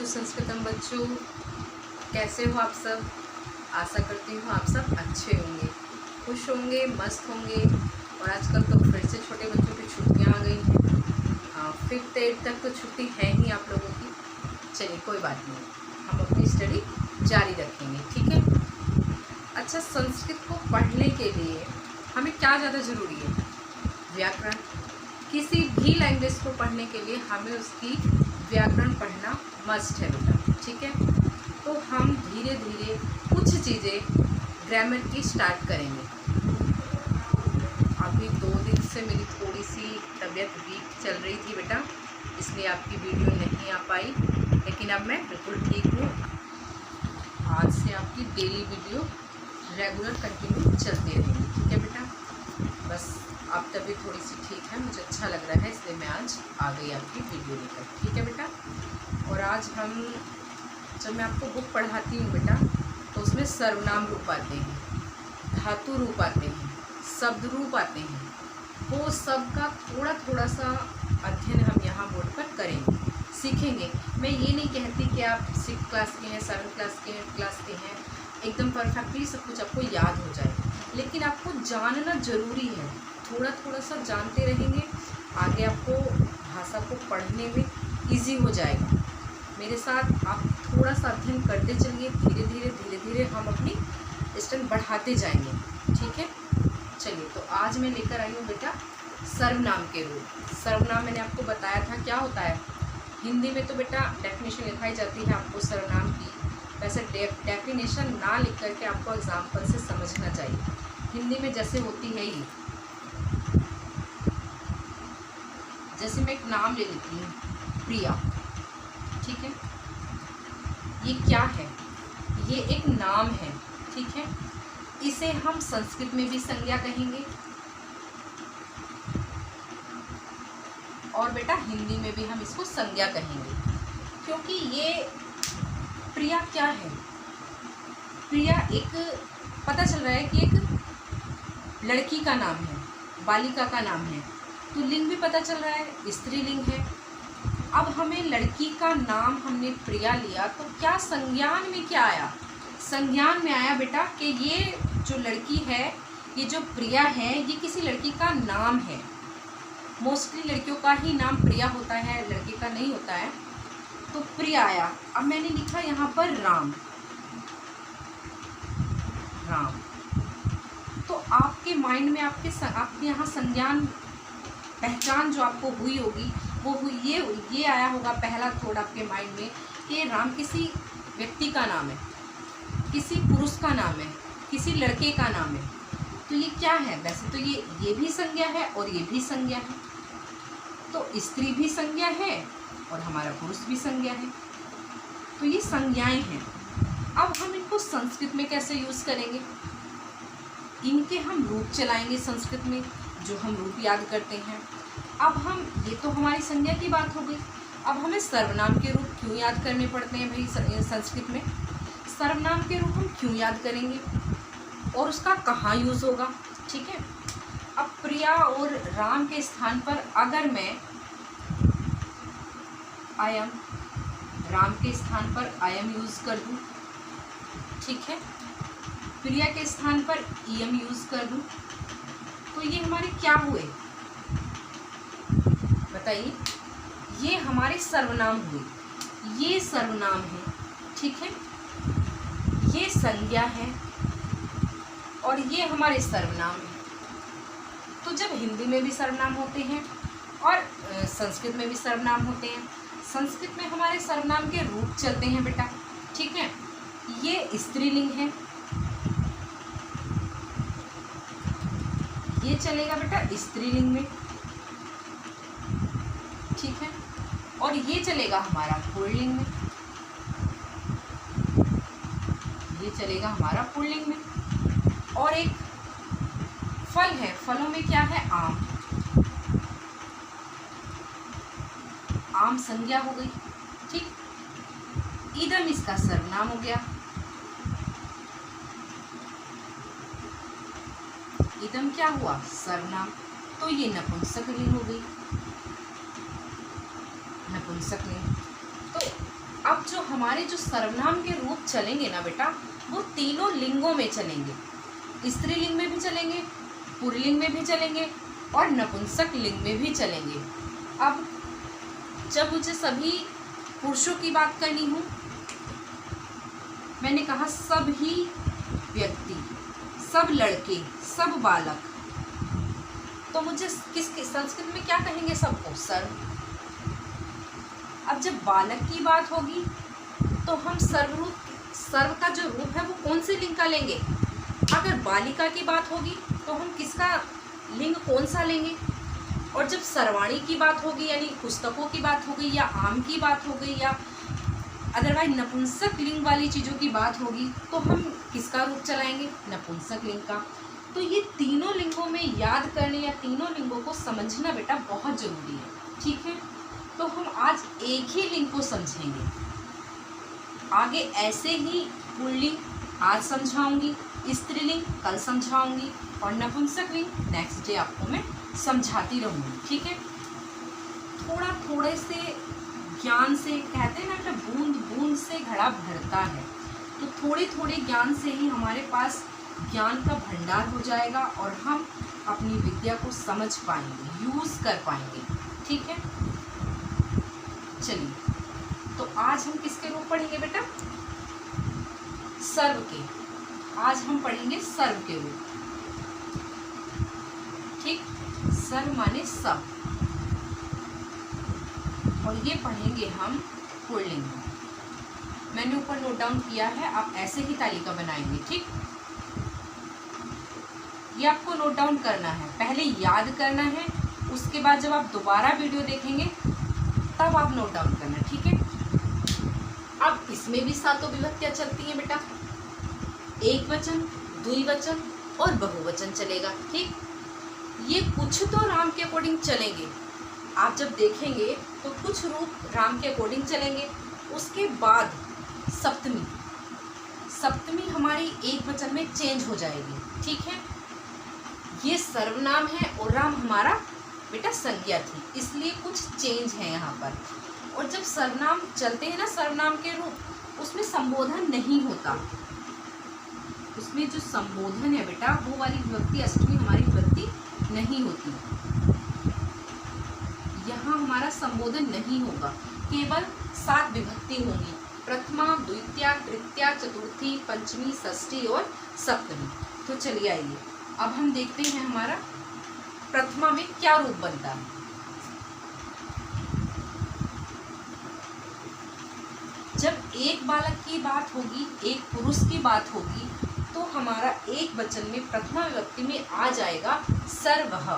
संस्कृतम बच्चों, कैसे हो आप सब। आशा करती हूँ आप सब अच्छे होंगे, खुश होंगे, मस्त होंगे। और आजकल तो फिर से छोटे बच्चों की छुट्टियाँ आ गई हैं। 5th 8th तक तो छुट्टी है ही आप लोगों की। चलिए कोई बात नहीं, हम अपनी स्टडी जारी रखेंगे, ठीक है। अच्छा, संस्कृत को पढ़ने के लिए हमें क्या ज़्यादा ज़रूरी है? व्याकरण। किसी भी लैंग्वेज को पढ़ने के लिए हमें उसकी व्याकरण पढ़ना मस्ट है बेटा, ठीक है। तो हम धीरे धीरे कुछ चीज़ें ग्रामर की स्टार्ट करेंगे। अभी 2 दिन से मेरी थोड़ी सी तबीयत वीक चल रही थी बेटा, इसलिए आपकी वीडियो नहीं आ पाई, लेकिन अब मैं बिल्कुल ठीक हूँ। आज से आपकी डेली वीडियो रेगुलर कंटिन्यू चलती रहेगी, ठीक है बेटा। बस अब तबीयत थोड़ी सी ठीक है, मुझे अच्छा लग रहा है, इसलिए मैं आज आ गई आपकी वीडियो लेकर, ठीक है बेटा। और आज हम जब मैं आपको बुक पढ़ाती हूँ बेटा, तो उसमें सर्वनाम रूप आते हैं, धातु रूप आते हैं, शब्द रूप आते हैं। वो सब का थोड़ा थोड़ा सा अध्ययन हम यहाँ बोर्ड पर करेंगे, सीखेंगे। मैं ये नहीं कहती कि आप 6th क्लास के हैं, 7th क्लास के हैं, 8th क्लास के हैं, एकदम परफेक्टली सब कुछ आपको याद हो जाए, लेकिन आपको जानना ज़रूरी है। थोड़ा थोड़ा सा जानते रहेंगे, आगे आपको भाषा को पढ़ने में इजी हो जाएगा। मेरे साथ आप थोड़ा सा अध्ययन करते चलिए, धीरे धीरे हम अपनी स्ट्रेंथ बढ़ाते जाएंगे, ठीक है। चलिए, तो आज मैं लेकर आई हूँ बेटा सर्वनाम के रूप। सर्वनाम मैंने आपको बताया था क्या होता है। हिंदी में तो बेटा डेफिनेशन लिखाई जाती है आपको सर्वनाम की, वैसे डेफिनेशन ना लिख करके आपको एग्जाम्पल से समझना चाहिए। हिंदी में जैसे होती है ये, जैसे मैं एक नाम ले लेती हूँ, प्रिया, ठीक है। ये क्या है? ये एक नाम है, ठीक है। इसे हम संस्कृत में भी संज्ञा कहेंगे और बेटा हिंदी में भी हम इसको संज्ञा कहेंगे, क्योंकि ये प्रिया क्या है? प्रिया एक, पता चल रहा है कि एक लड़की का नाम है, बालिका का नाम है, तो लिंग भी पता चल रहा है, स्त्रीलिंग है। अब हमें लड़की का नाम हमने प्रिया लिया, तो क्या संज्ञान में क्या आया? संज्ञान में आया बेटा कि ये जो लड़की है, ये जो प्रिया है, ये किसी लड़की का नाम है। मोस्टली लड़कियों का ही नाम प्रिया होता है, लड़के का नहीं होता है। तो प्रिया आया। अब मैंने लिखा यहाँ पर राम। राम, तो आपके माइंड में आपके यहाँ संज्ञान पहचान जो आपको हुई होगी वो हुई, ये आया होगा पहला थॉट आपके माइंड में कि राम किसी व्यक्ति का नाम है, किसी पुरुष का नाम है, किसी लड़के का नाम है। तो ये क्या है? वैसे तो ये भी संज्ञा है और ये भी संज्ञा है, तो स्त्री भी संज्ञा है और हमारा पुरुष भी संज्ञा है। तो ये संज्ञाएं हैं। अब हम इनको संस्कृत में कैसे यूज़ करेंगे? इनके हम रूप चलाएंगे संस्कृत में, जो हम रूप याद करते हैं। अब हम, ये तो हमारी संज्ञा की बात हो गई। अब हमें सर्वनाम के रूप क्यों याद करने पड़ते हैं भाई संस्कृत में? सर्वनाम के रूप हम क्यों याद करेंगे और उसका कहाँ यूज़ होगा, ठीक है। अब प्रिया और राम के स्थान पर अगर मैं अयम, राम के स्थान पर अयम यूज़ कर दूँ, ठीक है, प्रिया के स्थान पर इयम यूज़ कर दूँ, तो ये हमारे क्या हुए बताइए? ये हमारे सर्वनाम हुए। ये सर्वनाम है, ठीक है, ये संज्ञा है और ये हमारे सर्वनाम है। तो जब हिंदी में भी सर्वनाम होते हैं और संस्कृत में भी सर्वनाम होते हैं, संस्कृत में हमारे सर्वनाम के रूप चलते हैं बेटा, ठीक है। ये स्त्रीलिंग है, ये चलेगा बेटा स्त्रीलिंग में, ठीक है, और ये चलेगा हमारा पुल्लिंग में, ये चलेगा हमारा पुल्लिंग में। और एक फल है, फलों में क्या है? आम। आम संज्ञा हो गई, ठीक। इदम इसका सर्वनाम हो गया। इदम क्या हुआ? सर्वनाम। तो ये नपुंसकलिंग हो गई, नपुंसकलिंग। तो अब जो हमारे जो सर्वनाम के रूप चलेंगे ना बेटा, वो तीनों लिंगों में चलेंगे। स्त्रीलिंग में भी चलेंगे, पुल्लिंग में भी चलेंगे और नपुंसक लिंग में भी चलेंगे। अब जब मुझे सभी पुरुषों की बात करनी हो, मैंने कहा सभी व्यक्ति, सब लड़के, सब बालक, तो मुझे किसके संस्कृत में क्या कहेंगे? सबको सर्व। अब जब बालक की बात होगी तो हम सर्व का जो रूप है वो कौन से लिंग का लेंगे? अगर बालिका की बात होगी तो हम किसका लिंग कौन सा लेंगे? और जब सर्वाणी की बात होगी, यानी पुस्तकों की बात हो गई या आम की बात हो गई या अदरवाइज नपुंसक लिंग वाली चीज़ों की बात होगी, तो हम किसका रूप चलाएंगे? नपुंसक लिंग का। तो ये तीनों लिंगों में याद करने या तीनों लिंगों को समझना बेटा बहुत ज़रूरी है। ठीक है, तो हम आज एक ही लिंग को समझेंगे। आगे ऐसे ही पुल्लिंग आज समझाऊंगी, स्त्रीलिंग कल समझाऊंगी और नपुंसक लिंग नेक्स्ट डे आपको मैं समझाती रहूँगी। ठीक है, थोड़ा थोड़े से ज्ञान से, कहते हैं ना कि बूंद बूंद से घड़ा भरता है, तो थोड़े थोड़े ज्ञान से ही हमारे पास ज्ञान का भंडार हो जाएगा और हम अपनी विद्या को समझ पाएंगे, यूज़ कर पाएंगे। ठीक है, चलिए, तो आज हम किसके रूप पढ़ेंगे बेटा? सर्व के। आज हम पढ़ेंगे सर्व के रूप। ठीक, सर्व माने सब, और ये पढ़ेंगे हम पुल्लिंग में। मैंने ऊपर नोट डाउन किया है, आप ऐसे ही तालिका बनाएंगे। ठीक, ये आपको नोट डाउन करना है, पहले याद करना है, उसके बाद जब आप दोबारा वीडियो देखेंगे तब आप नोट डाउन करना। ठीक है, अब इसमें भी सातों विभक्तियां चलती हैं बेटा, एक वचन, द्विवचन और बहुवचन चलेगा। ठीक, ये कुछ तो राम के अकॉर्डिंग चलेंगे, आप जब देखेंगे तो कुछ रूप राम के अकॉर्डिंग चलेंगे। उसके बाद सप्तमी हमारी एक वचन में चेंज हो जाएगी। ठीक है, ये सर्वनाम है और राम हमारा बेटा संज्ञा थी, इसलिए कुछ चेंज है यहाँ पर। और जब सर्वनाम चलते हैं ना, सर्वनाम के रूप, उसमें संबोधन नहीं होता। उसमें जो संबोधन है बेटा, वो वाली विभक्ति अष्टमी हमारी विभक्ति नहीं होती। यहाँ हमारा संबोधन नहीं होगा, केवल 7 विभक्ति होंगी, प्रथमा, द्वितीया, तृतीया, चतुर्थी, पंचमी, षष्ठी और सप्तमी। तो चलिए आइए, अब हम देखते हैं हमारा प्रथमा में क्या रूप बनता है। जब एक बालक की बात होगी, एक पुरुष की बात होगी, तो हमारा एक वचन में प्रथमा विभक्ति में आ जाएगा सर्वः,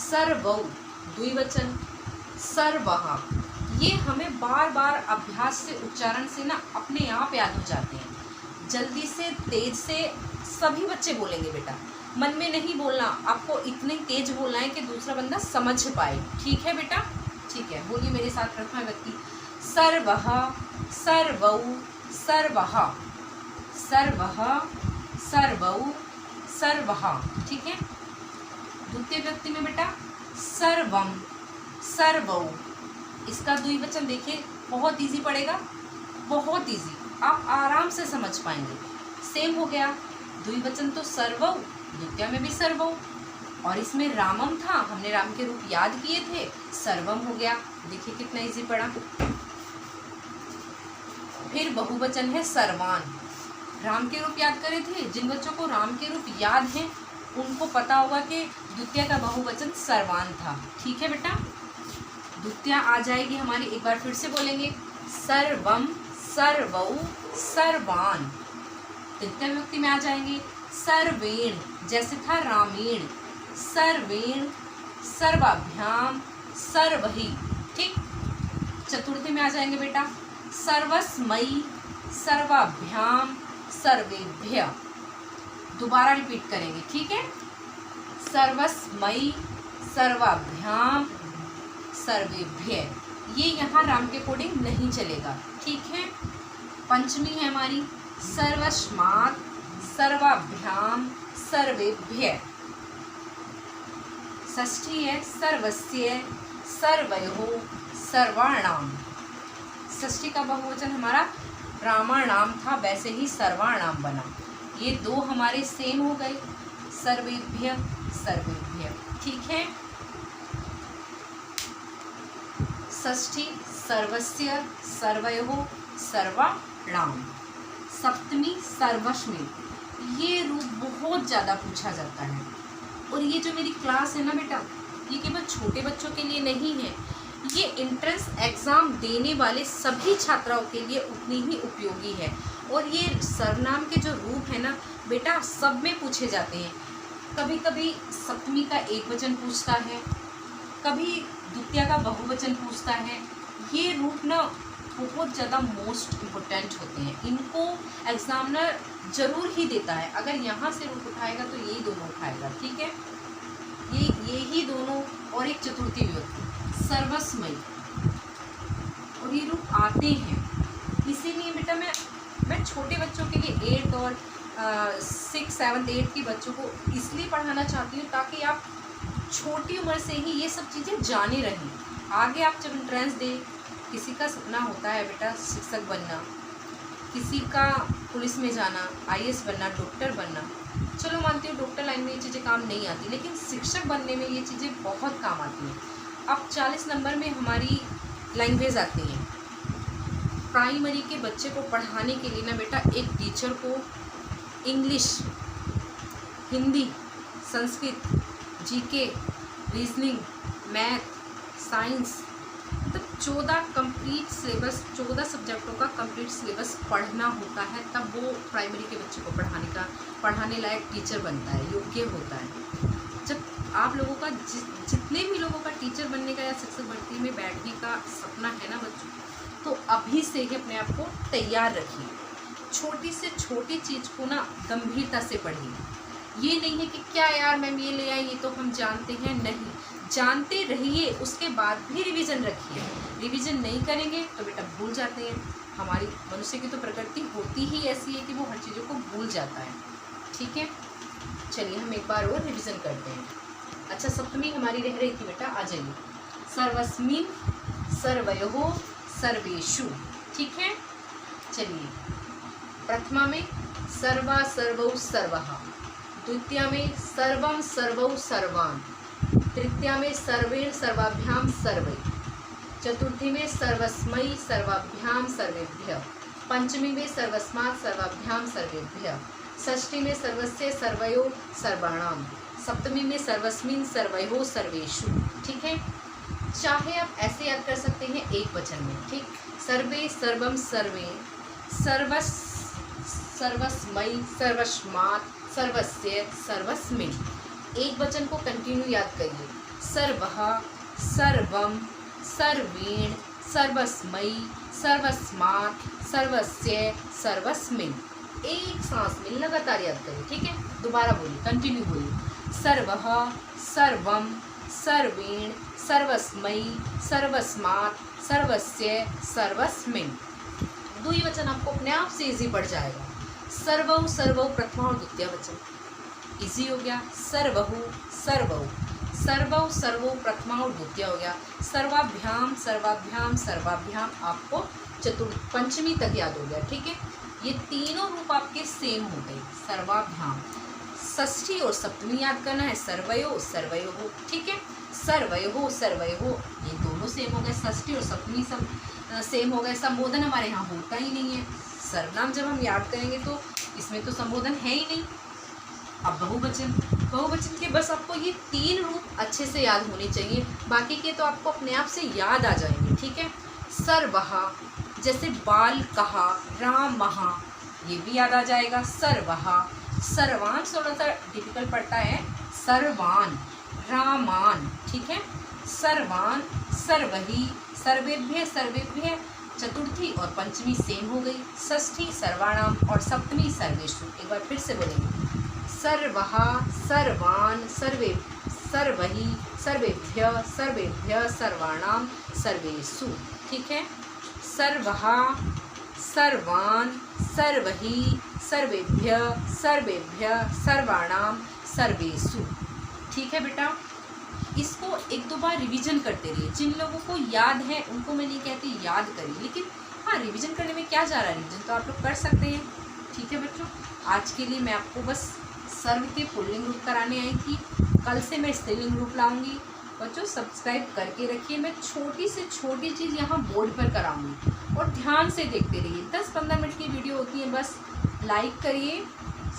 सर्वौ, द्विवचन सर्वः। ये हमें बार बार अभ्यास से, उच्चारण से ना अपने आप याद हो जाते हैं। जल्दी से, तेज से सभी बच्चे बोलेंगे बेटा, मन में नहीं बोलना, आपको इतने तेज बोलना है कि दूसरा बंदा समझ पाए। ठीक है बेटा? ठीक है, बोलिए मेरे साथ प्रथमा विभक्ति। सर्वः, सर्वौ, सर्वः, सर्वः, सर्वौ, सर्वः। ठीक है, द्वितीय विभक्ति में बेटा सर्वम, सर्वौ। इसका द्विवचन देखिए, बहुत इजी पड़ेगा, बहुत इजी, आप आराम से समझ पाएंगे। सेम हो गया, द्विवचन तो सर्वौ, द्वितीय में भी सर्वौ, और इसमें रामम था, हमने राम के रूप याद किए थे, सर्वम हो गया। देखिए कितना इजी पड़ा। फिर बहुवचन है सर्वान, राम के रूप याद करे थे। जिन बच्चों को राम के रूप याद हैं उनको पता होगा कि द्वितीय का बहुवचन सर्वान था। ठीक है बेटा, द्वितीय आ जाएगी हमारी, एक बार फिर से बोलेंगे, सर्वम, सर्वौ, सर्वान। तृतीय विभक्ति में आ जाएंगे सर्वेण, जैसे था रामेण, सर्वेण, सर्वाभ्याम, सर्वहि। ठीक, चतुर्थी में आ जाएंगे बेटा सर्वस्मयी, सर्वाभ्याम, सर्वेभ्य। दोबारा रिपीट करेंगे, ठीक है, सर्वस्मयी, सर्वाभ्याम, सर्वेभ्य। ये यहाँ राम के कोडिंग नहीं चलेगा। ठीक है, पंचमी है हमारी सर्वस्मात्, सर्वाभ्याम, सर्वेभ्य। षष्ठी है सर्वस्य, सर्वयोः, सर्वाणाम। षष्ठी का बहुवचन हमारा रामाणाम था, वैसे ही सर्वाणाम बना। ये दो हमारे सेम हो गए, सर्वेभ्य सर्वेभ्य, ठीक है। षष्ठी सर्वस्य सर्वयोः सर्वाणाम। सप्तमी सर्वस्मिन्। ये रूप बहुत ज़्यादा पूछा जाता है, और ये जो मेरी क्लास है ना बेटा, ये केवल छोटे बच्चों के लिए नहीं है, ये एंट्रेंस एग्ज़ाम देने वाले सभी छात्राओं के लिए उतनी ही उपयोगी है। और ये सर्वनाम के जो रूप है ना बेटा, सब में पूछे जाते हैं। कभी कभी सप्तमी का एक वचन पूछता है, कभी द्वितीया का बहुवचन पूछता है। ये रूप ना बहुत ज़्यादा मोस्ट इम्पोर्टेंट होते हैं, इनको एग्जामिनर ज़रूर ही देता है। अगर यहाँ से रूप उठाएगा तो यही दोनों उठाएगा, ठीक है। ये ही दोनों, और एक चतुर्थी विभक्ति सर्वस्मयी, और ये रूप आते हैं। इसीलिए बेटा मैं छोटे बच्चों के लिए 8th और 6th 7th 8th के बच्चों को इसलिए पढ़ाना चाहती हूँ ताकि आप छोटी उम्र से ही ये सब चीज़ें जाने रहें। आगे आप जब एंट्रेंस दें, किसी का सपना होता है बेटा शिक्षक बनना, किसी का पुलिस में जाना, IAS बनना, डॉक्टर बनना। चलो मानती हूँ डॉक्टर लाइन में ये चीज़ें काम नहीं आती, लेकिन शिक्षक बनने में ये चीज़ें बहुत काम आती हैं। अब 40 नंबर में हमारी लैंग्वेज आती है। प्राइमरी के बच्चे को पढ़ाने के लिए ना बेटा एक टीचर को English, Hindi, Sanskrit, GK, reasoning, math, science, मतलब 14 कंप्लीट सिलेबस, 14 सब्जेक्टों का कंप्लीट सिलेबस पढ़ना होता है, तब वो प्राइमरी के बच्चे को पढ़ाने लायक टीचर बनता है, योग्य होता है। जब आप लोगों का जितने भी लोगों का टीचर बनने का या शिक्षक भर्ती में बैठने का सपना है ना बच्चों, तो अभी से ही अपने आप को तैयार रखिए। छोटी से छोटी चीज़ को ना गंभीरता से पढ़िए। ये नहीं है कि क्या यार मैम ये ले आई, ये तो हम जानते हैं, नहीं, जानते रहिए, उसके बाद भी रिवीजन रखिए। रिवीजन नहीं करेंगे तो बेटा भूल जाते हैं। हमारी मनुष्य की तो प्रकृति होती ही ऐसी है कि वो हर चीज़ों को भूल जाता है, ठीक है। चलिए हम एक बार और रिवीजन करते हैं। अच्छा, सप्तमी हमारी रह रही थी बेटा, आ जाइए। सर्वस्मिन् सर्वयोः सर्वेषु, ठीक है। चलिए, प्रथमा में सर्वा सर्वौ सर्वः, द्वितीया में सर्वम सर्वौ सर्वान्, तृतीया में सर्वेण सर्वाभ्याम सर्वै, चतुर्थी में सर्वस्मै सर्वाभ्याम सर्वेभ्यः, पंचमी में सर्वस्मात् सर्वाभ्याम सर्वेभ्यः, षष्ठी में सर्वस्य सर्वयोः सर्वाणाम, सप्तमी में सर्वस्मिन् सर्वयोः सर्वेषु, ठीक है। चाहे आप ऐसे याद कर सकते हैं एक वचन में, ठीक। सर्वे सर्वम सर्वे, सर्वस्मै सर्वस्मात् सर्वस्य सर्वस्मिन्। एक वचन को कंटिन्यू याद करिए। सर्वः सर्वम सर्वेण सर्वस्मै सर्वस्मात् सर्वस्य सर्वस्मिन्। एक सांस में लगातार याद करिए, ठीक है। दोबारा बोलिए, कंटिन्यू बोलिए। सर्वः सर्वम सर्वेण सर्वस्मै सर्वस्मात् सर्वस्य सर्वस्मिन्। दुई वचन आपको अपने आप से इजी पड़ जाएगा। सर्वौ सर्वौ प्रथमा और द्वितीय वचन इजी हो गया। सर्वहु सर्वौ, सर्वौ सर्वौ प्रथमा और द्वितीय हो गया। सर्वाभ्याम सर्वाभ्याम सर्वाभ्याम आपको पंचमी तक याद हो गया, ठीक है। ये तीनों रूप आपके सेम हो गए। सर्वाभ्याम, षष्ठी और सप्तमी याद करना है। सर्वयो सर्वयोः, ठीक है। सर्वयोः सर्वयोः ये दोनों सेम हो गए। षष्ठी और सप्तमी सब सेम हो गए। संबोधन हमारे यहाँ होता ही नहीं है। सर्वनाम जब हम याद करेंगे तो इसमें तो संबोधन है ही नहीं। अब बहुवचन, बहुवचन के बस आपको ये तीन रूप अच्छे से याद होने चाहिए, बाकी के तो आपको अपने आप से याद आ जाएंगे, ठीक है। सर्वः, जैसे बाल कहा, राम महा, ये भी याद आ जाएगा। सर्वः, सर्वान थोड़ा सा डिफिकल्ट पड़ता है। सर्वान, रामान, ठीक है। सर्वान, सर्वहि, सर्वेभ्य सर्वेभ्य, चतुर्थी और पंचमी सेम हो गई। षष्ठी सर्वाणाम और सप्तमी सर्वेषु। एक बार फिर से बोलेंगे। सर्वः सर्वान् सर्वे सर्वहि सर्वेभ्य सर्वेभ्य सर्वाणाम सर्वेषु, ठीक है। सर्वः सर्वान् सर्वहि सर्वेभ्य सर्वेभ्य सर्वाणाम सर्वेषु, ठीक है बेटा। इसको एक दो बार रिवीजन करते रहिए। जिन लोगों को याद है उनको मैं नहीं कहती याद करिए, लेकिन हाँ, रिवीजन करने में क्या जा रहा है, रिवीजन तो आप लोग कर सकते हैं। ठीक है बच्चों, आज के लिए मैं आपको बस सर्व के पुल्लिंग रूप कराने आई थी। कल से मैं स्त्रीलिंग रूप लाऊंगी। बच्चों सब्सक्राइब करके रखिए, मैं छोटी से छोटी चीज़ यहाँ बोर्ड पर कराऊंगी और ध्यान से देखते रहिए। 10-15 मिनट की वीडियो होती है, बस लाइक करिए,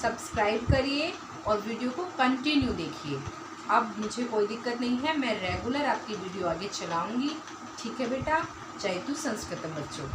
सब्सक्राइब करिए और वीडियो को कंटिन्यू देखिए। अब मुझे कोई दिक्कत नहीं है, मैं रेगुलर आपकी वीडियो आगे चलाऊंगी। ठीक है बेटा, जय तु संस्कृतम बच्चों।